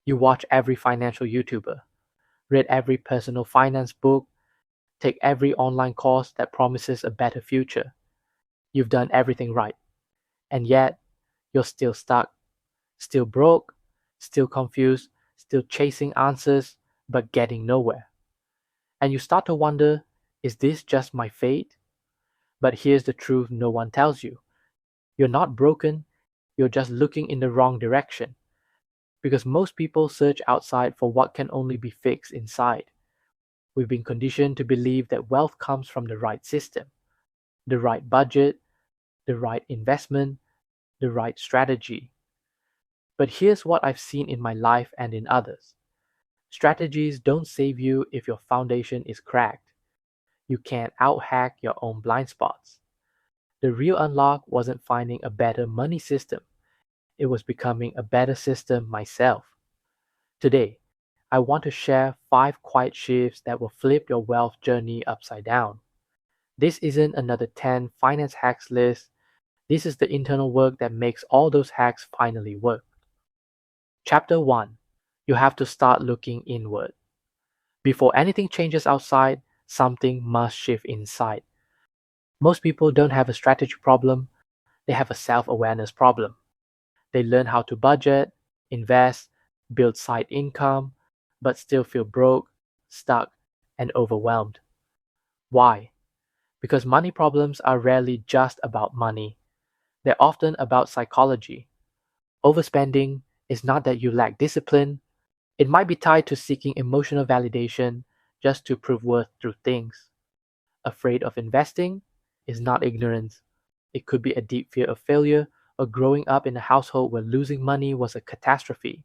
You watch every financial YouTuber, read every personal finance book, take every online course that promises a better future. You've done everything right, and yet you're still stuck, still broke, still confused, still chasing answers, but getting nowhere. And you start to wonder, is this just my fate? But here's the truth no one tells you. You're not broken, you're just looking in the wrong direction. Because most people search outside for what can only be fixed inside. We've been conditioned to believe that wealth comes from the right system, the right budget, the right investment, the right strategy. But here's what I've seen in my life and in others. Strategies don't save you if your foundation is cracked. You can't out-hack your own blind spots. The real unlock wasn't finding a better money system. It was becoming a better system myself. Today, I want to share 5 quiet shifts that will flip your wealth journey upside down. This isn't another 10 finance hacks list. This is the internal work that makes all those hacks finally work. Chapter 1. You have to start looking inward. Before anything changes outside, something must shift inside. Most people don't have a strategy problem, they have a self awareness problem. They learn how to budget, invest, build side income, but still feel broke, stuck, and overwhelmed. Why? Because money problems are rarely just about money, they're often about psychology. Overspending is not that you lack discipline, it might be tied to seeking emotional validation just to prove worth through things. Afraid of investing is not ignorance. It could be a deep fear of failure or growing up in a household where losing money was a catastrophe.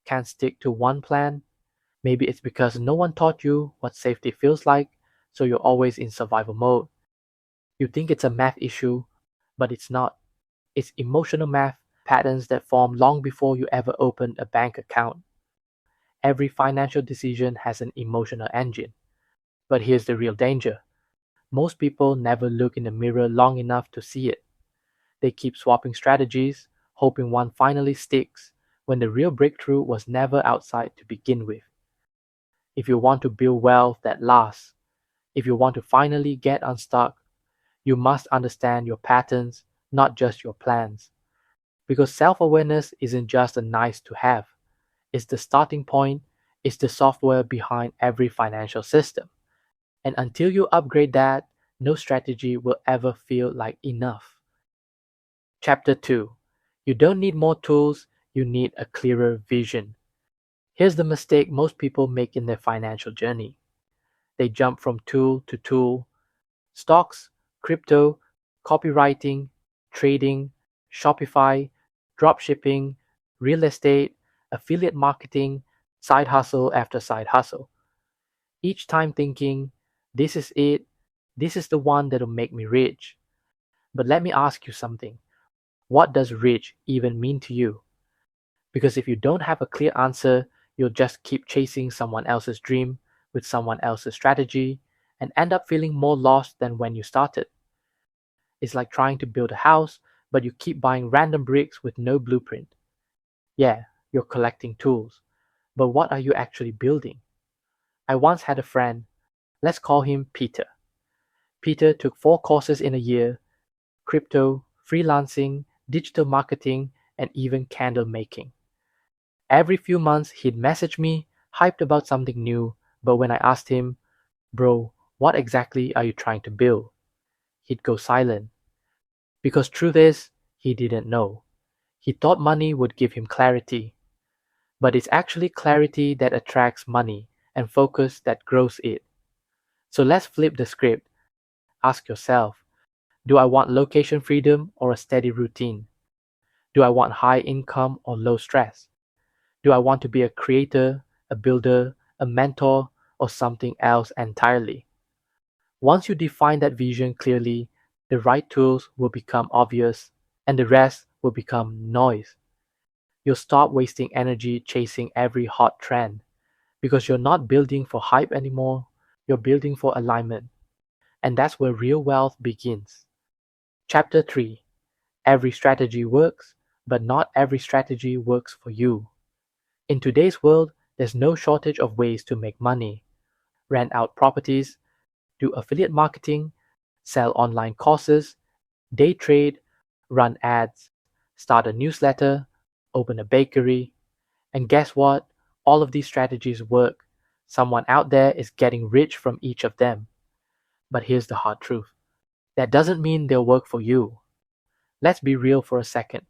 Can't stick to one plan? Maybe it's because no one taught you what safety feels like, so you're always in survival mode. You think it's a math issue, but it's not. It's emotional math patterns that form long before you ever opened a bank account. Every financial decision has an emotional engine. But here's the real danger. Most people never look in the mirror long enough to see it. They keep swapping strategies, hoping one finally sticks, when the real breakthrough was never outside to begin with. If you want to build wealth that lasts, if you want to finally get unstuck, you must understand your patterns, not just your plans. Because self awareness isn't just a nice to have, it's the starting point, it's the software behind every financial system. And until you upgrade that, no strategy will ever feel like enough. Chapter 2. You don't need more tools, you need a clearer vision. Here's the mistake most people make in their financial journey. They jump from tool to tool: stocks, crypto, copywriting, trading, Shopify, dropshipping, real estate, affiliate marketing, side hustle after side hustle. Each time thinking, this is it, this is the one that'll make me rich. But let me ask you something. What does rich even mean to you? Because if you don't have a clear answer, you'll just keep chasing someone else's dream with someone else's strategy and end up feeling more lost than when you started. It's like trying to build a house, but you keep buying random bricks with no blueprint. Yeah, you're collecting tools, but what are you actually building? I once had a friend, let's call him Peter. Peter took 4 courses in a year: crypto, freelancing, digital marketing, and even candle making. Every few months, he'd message me, hyped about something new, but when I asked him, bro, what exactly are you trying to build? He'd go silent. Because truth is, he didn't know. He thought money would give him clarity. But it's actually clarity that attracts money and focus that grows it. So let's flip the script. Ask yourself, do I want location freedom or a steady routine? Do I want high income or low stress? Do I want to be a creator, a builder, a mentor, or something else entirely? Once you define that vision clearly, the right tools will become obvious and the rest will become noise. You'll stop wasting energy chasing every hot trend because you're not building for hype anymore, you're building for alignment. And that's where real wealth begins. Chapter 3. Every strategy works, but not every strategy works for you. In today's world, there's no shortage of ways to make money. Rent out properties, do affiliate marketing, sell online courses, day trade, run ads, start a newsletter, open a bakery. And guess what? All of these strategies work. Someone out there is getting rich from each of them. But here's the hard truth. That doesn't mean they'll work for you. Let's be real for a second.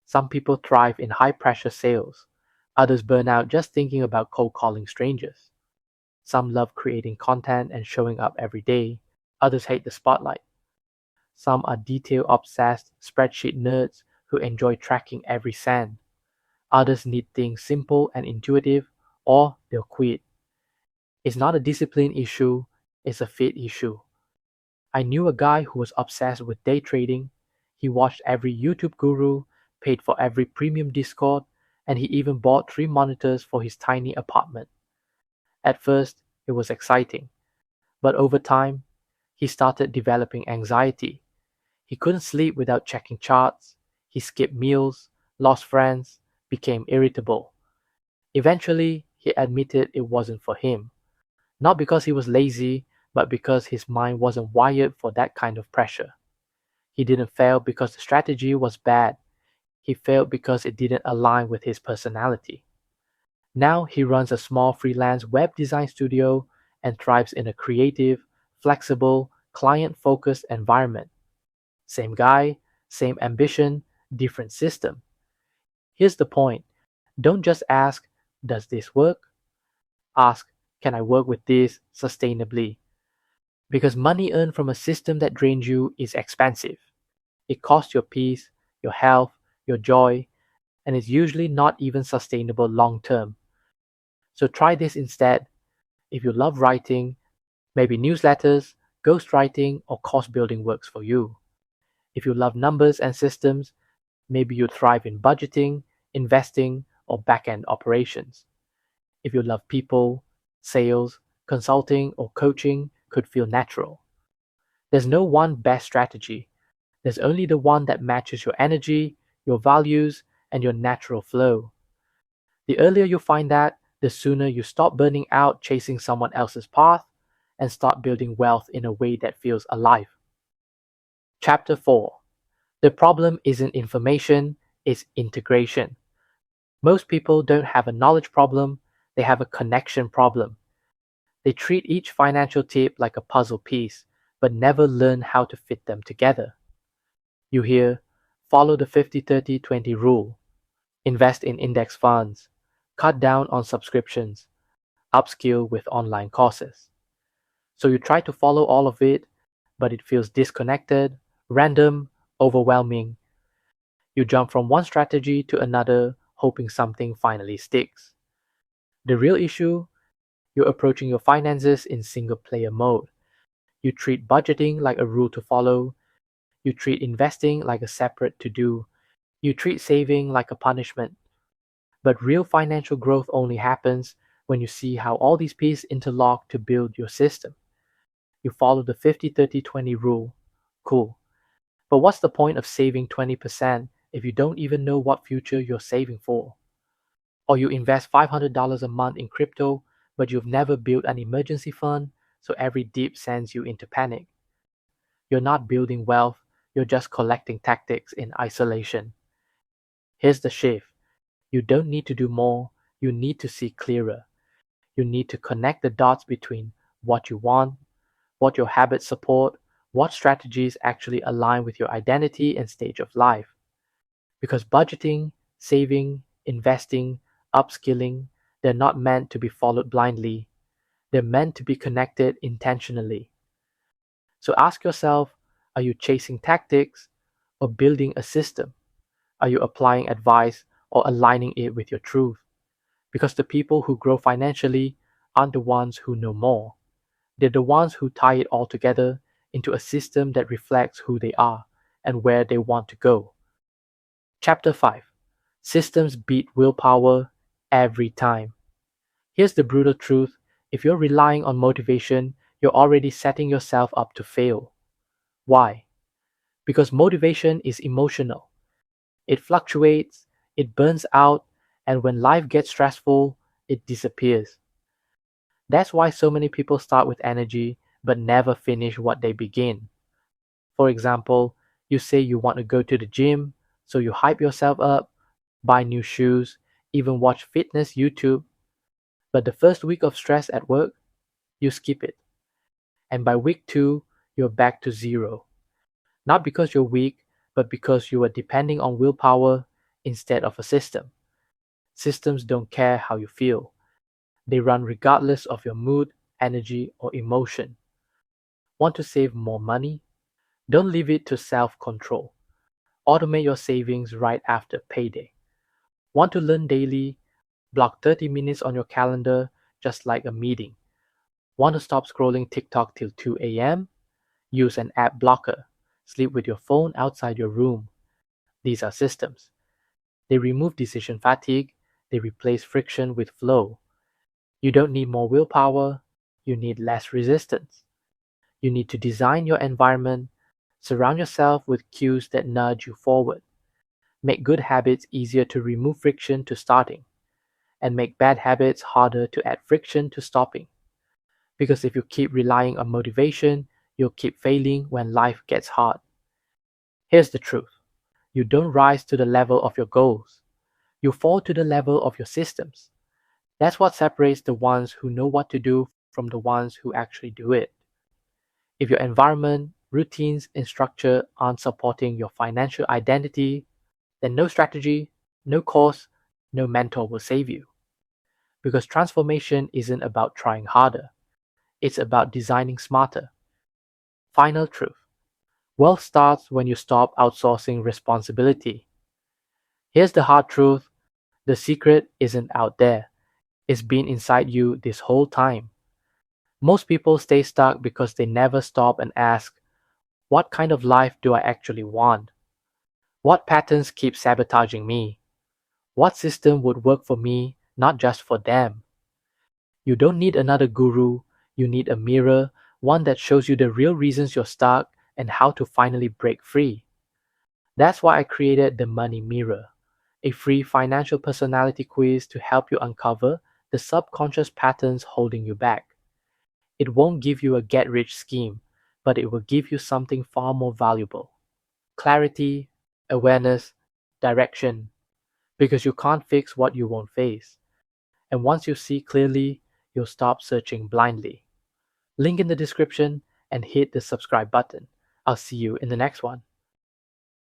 Some people thrive in high pressure sales. Others burn out just thinking about cold calling strangers. Some love creating content and showing up every day. Others hate the spotlight. Some are detail obsessed spreadsheet nerds who enjoy tracking every cent. Others need things simple and intuitive, or they'll quit. It's not a discipline issue, it's a fit issue. I knew a guy who was obsessed with day trading. He watched every YouTube guru, paid for every premium Discord, and he even bought 3 monitors for his tiny apartment. At first, it was exciting, but over time, he started developing anxiety. He couldn't sleep without checking charts, he skipped meals, lost friends, became irritable. Eventually, he admitted it wasn't for him. Not because he was lazy, but because his mind wasn't wired for that kind of pressure. He didn't fail because the strategy was bad. He failed because it didn't align with his personality. Now he runs a small freelance web design studio and thrives in a creative, flexible, client focused environment. Same guy, same ambition, different system. Here's the point. Don't just ask, does this work? Ask, can I work with this sustainably? Because money earned from a system that drains you is expensive. It costs your peace, your health, your joy, and is usually not even sustainable long term. So try this instead. If you love writing, maybe newsletters, ghostwriting, or course building works for you. If you love numbers and systems, maybe you thrive in budgeting, investing, or back-end operations. If you love people, sales, consulting, or coaching could feel natural. There's no one best strategy. There's only the one that matches your energy, your values, and your natural flow. The earlier you find that, the sooner you stop burning out chasing someone else's path and start building wealth in a way that feels alive. Chapter 4. The problem isn't information, it's integration. Most people don't have a knowledge problem, they have a connection problem. They treat each financial tip like a puzzle piece, but never learn how to fit them together. You hear, follow the 50-30-20 rule, invest in index funds, cut down on subscriptions, upskill with online courses. So you try to follow all of it, but it feels disconnected, random, overwhelming. You jump from one strategy to another, hoping something finally sticks. The real issue, you're approaching your finances in single player mode. You treat budgeting like a rule to follow. You treat investing like a separate to do. You treat saving like a punishment. But real financial growth only happens when you see how all these pieces interlock to build your system. You follow the 50-30-20 rule. Cool. But what's the point of saving 20% if you don't even know what future you're saving for? Or you invest $500 a month in crypto, but you've never built an emergency fund, so every dip sends you into panic. You're not building wealth, you're just collecting tactics in isolation. Here's the shift. You don't need to do more, you need to see clearer. You need to connect the dots between what you want, what your habits support, what strategies actually align with your identity and stage of life. Because budgeting, saving, investing, upskilling, they're not meant to be followed blindly. They're meant to be connected intentionally. So ask yourself, are you chasing tactics or building a system? Are you applying advice or aligning it with your truth? Because the people who grow financially aren't the ones who know more. They're the ones who tie it all together into a system that reflects who they are and where they want to go. Chapter 5. Systems beat willpower every time. Here's the brutal truth. If you're relying on motivation, you're already setting yourself up to fail. Why? Because motivation is emotional. It fluctuates, it burns out, And when life gets stressful, it disappears. That's why so many people start with energy but never finish what they begin. For example, you say you want to go to the gym, so you hype yourself up, buy new shoes, even watch fitness YouTube, but the first week of stress at work, you skip it. And by week 2, you're back to zero. Not because you're weak, but because you are depending on willpower instead of a system. Systems don't care how you feel. They run regardless of your mood, energy, or emotion. Want to save more money? Don't leave it to self-control. Automate your savings right after payday. Want to learn daily? Block 30 minutes on your calendar just like a meeting. Want to stop scrolling TikTok till 2 a.m.? Use an app blocker. Sleep with your phone outside your room. These are systems. They remove decision fatigue. They replace friction with flow. You don't need more willpower. You need less resistance. You need to design your environment. Surround yourself with cues that nudge you forward. Make good habits easier to remove friction to starting, and make bad habits harder to add friction to stopping. Because if you keep relying on motivation, you'll keep failing when life gets hard. Here's the truth: you don't rise to the level of your goals, you fall to the level of your systems. That's what separates the ones who know what to do from the ones who actually do it. If your environment, routines, and structure aren't supporting your financial identity, then no strategy, no course, no mentor will save you. Because transformation isn't about trying harder, it's about designing smarter. Final truth: wealth starts when you stop outsourcing responsibility. Here's the hard truth: the secret isn't out there, it's been inside you this whole time. Most people stay stuck because they never stop and ask, what kind of life do I actually want? What patterns keep sabotaging me? What system would work for me, not just for them? You don't need another guru, you need a mirror, one that shows you the real reasons you're stuck and how to finally break free. That's why I created the Money Mirror, a free financial personality quiz to help you uncover the subconscious patterns holding you back. It won't give you a get rich scheme, but it will give you something far more valuable: clarity, awareness, direction. Because you can't fix what you won't face. And once you see clearly, you'll stop searching blindly. Link in the description and hit the subscribe button. I'll see you in the next one.